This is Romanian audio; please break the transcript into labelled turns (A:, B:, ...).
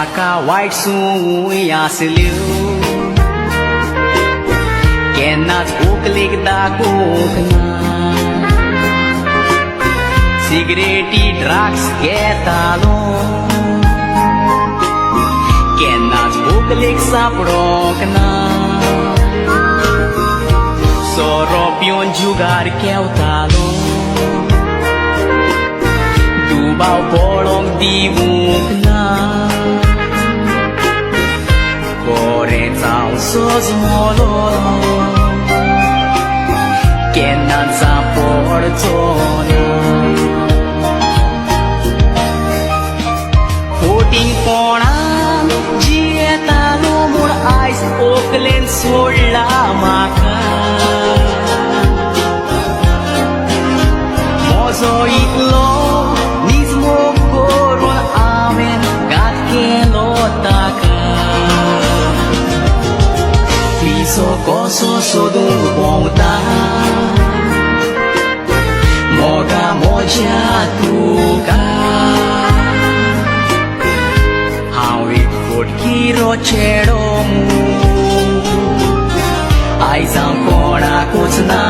A: Maka white soon yasilu Cannot kuklik da kukna Cigarette drugs get along Cannot kuklik sa prokna Soropion jugar keu talong Dubao polong dibukna Kore tao sos mololo Kenan sa portona Hoting ponan Jieta lumur ice Oakland sola maka Mozo itlo Nismo koron amen Gat kelotaka Piso koso sodu bonta Moga moja tuka Hawi food kiro chedomu Ai sang kona kutsna